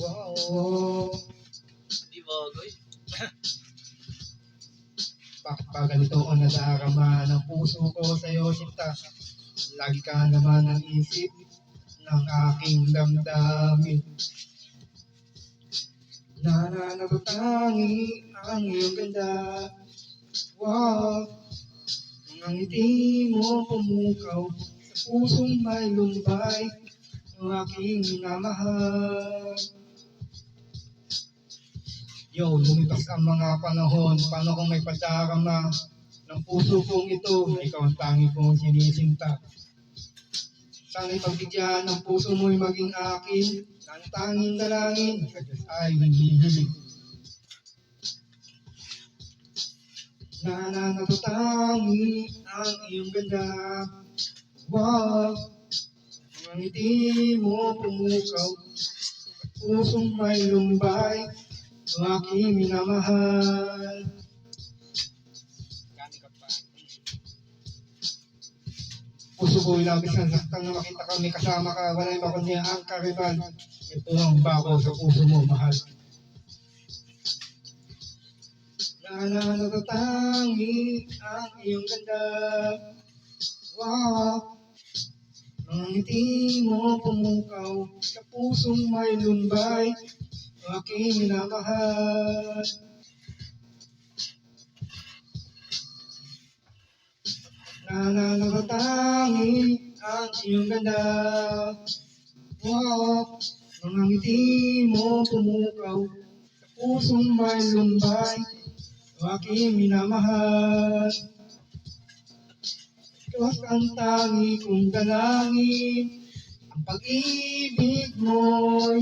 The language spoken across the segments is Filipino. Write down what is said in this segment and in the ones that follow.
Wow. Di bagoy. Pag ganito ko nadarama ng puso ko sa'yo, sinta. Lagi ka naman ang isip ng aking damdamin. Nananatangi ang iyong ganda. Wow. Ang ngiti mo pumukaw sa pusong may lumbay. Ang aking minamahal. Yo, lumipas ang mga panahon, paano kung may pagdarama ng puso kong ito, na ikaw ang tangi kong sinisinta. Sana'y pagbigyan ng puso mo'y maging akin, na ang tanging dalangin sa Diyos ay hinihiling. Nananatangi ang iyong ganda, wow, ang ngiti mo pumukaw, pusong may lumbay, ang aking minamahal. Puso ko'y labis ng saktan na makita kami kasama ka, wala'y makundi ang karibal. Ito ang bako sa puso mo, mahal. Nananatangi ang iyong ganda, wow, ang ngiti mo pumukaw sa pusong may lumbay, ang aking minamahal. Nananatangi ang iyong ganda, wow, ang ngiti mo pumukaw sa pusong may lumbay, ang aking minamahal. Diyos ang tangi kong dalangin, ang pag-ibig mo'y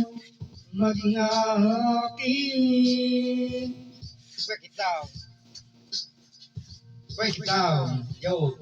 maging akin. Break it down. Break it down. Yo.